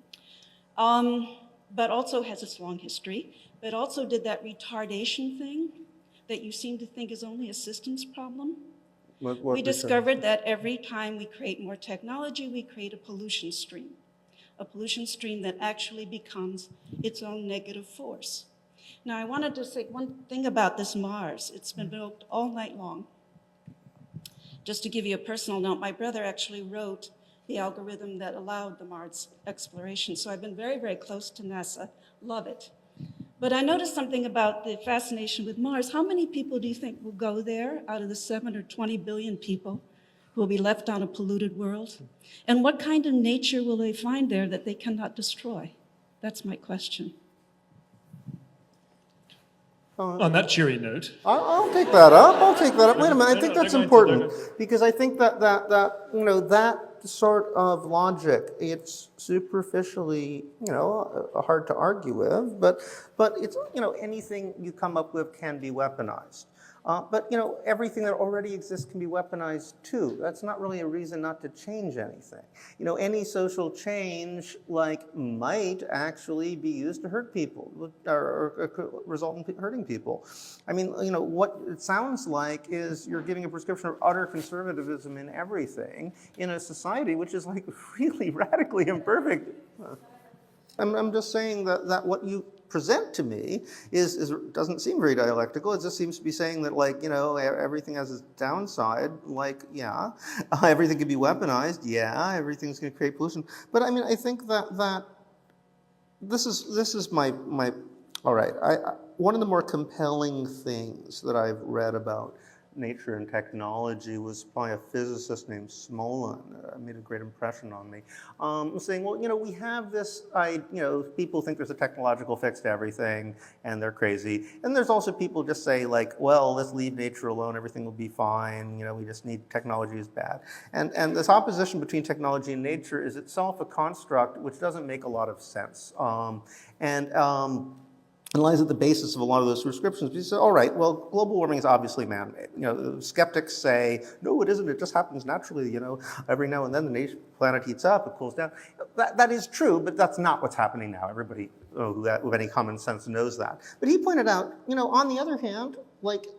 but also has its long history, but also did that retardation thing that you seem to think is only a systems problem. We discovered that every time we create more technology, we create a pollution stream that actually becomes its own negative force. Now, I wanted to say one thing about this Mars. It's been built all night long. Just to give you a personal note, my brother actually wrote the algorithm that allowed the Mars exploration. So I've been very, very close to NASA, love it. But I noticed something about the fascination with Mars. How many people do you think will go there out of the 7 or 20 billion people who will be left on a polluted world? And what kind of nature will they find there that they cannot destroy? That's my question. On that cheery note. I'll take that up. Wait a minute, I think that's important, because I think that sort of logic, it's superficially, hard to argue with, but it's, anything you come up with can be weaponized. But everything that already exists can be weaponized too. That's not really a reason not to change anything. Any social change might actually be used to hurt people or result in hurting people. I mean, what it sounds like is you're giving a prescription of utter conservatism in everything in a society which is really radically imperfect. I'm just saying that what you present to me doesn't seem very dialectical. It just seems to be saying that everything has its downside. Yeah, everything can be weaponized. Yeah, everything's going to create pollution. But I mean, I think that this is my all right. One of the more compelling things that I've read about nature and technology was by a physicist named Smolin. Made a great impression on me. Saying, well, we have this, people think there's a technological fix to everything, and they're crazy. And there's also people just say, well, let's leave nature alone, everything will be fine, we just need, technology is bad. And this opposition between technology and nature is itself a construct which doesn't make a lot of sense. And lies at the basis of a lot of those prescriptions. You say, all right, well, global warming is obviously man-made. Skeptics say, no, it isn't. It just happens naturally. Every now and then the planet heats up, it cools down. That is true, but that's not what's happening now. Everybody with any common sense knows that. But he pointed out, on the other hand,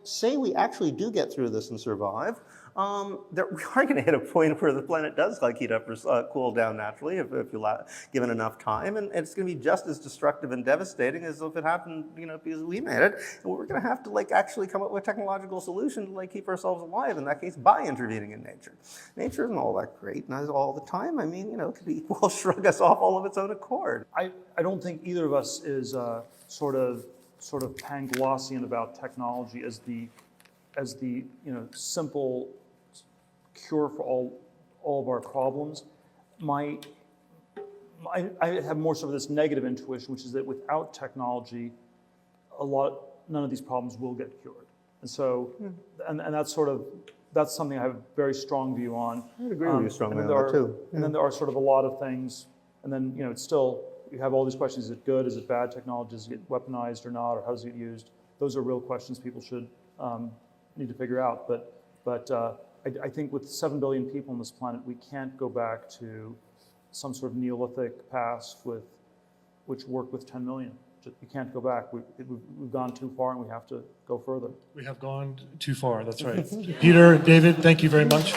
say we actually do get through this and survive, we are going to hit a point where the planet does heat up or cool down naturally if you're given enough time, and it's going to be just as destructive and devastating as if it happened, because we made it. And we're going to have to actually come up with a technological solution to keep ourselves alive. In that case, by intervening in nature. Nature isn't all that great, not all the time. I mean, it could shrug us off all of its own accord. I don't think either of us is sort of Panglossian about technology as the simple cure for all of our problems. I have more sort of this negative intuition, which is that without technology, none of these problems will get cured. And so, and that's something I have a very strong view on. I would agree with you strongly on that too. And then there are sort of a lot of things, and then it's still, you have all these questions: is it good? Is it bad technology? Does it get weaponized or not? Or how does it get used? Those are real questions people should need to figure out. But I think with 7 billion people on this planet, we can't go back to some sort of Neolithic past which worked with 10 million. We can't go back. We've gone too far, and we have to go further. We have gone too far, that's right. Peter, David, thank you very much.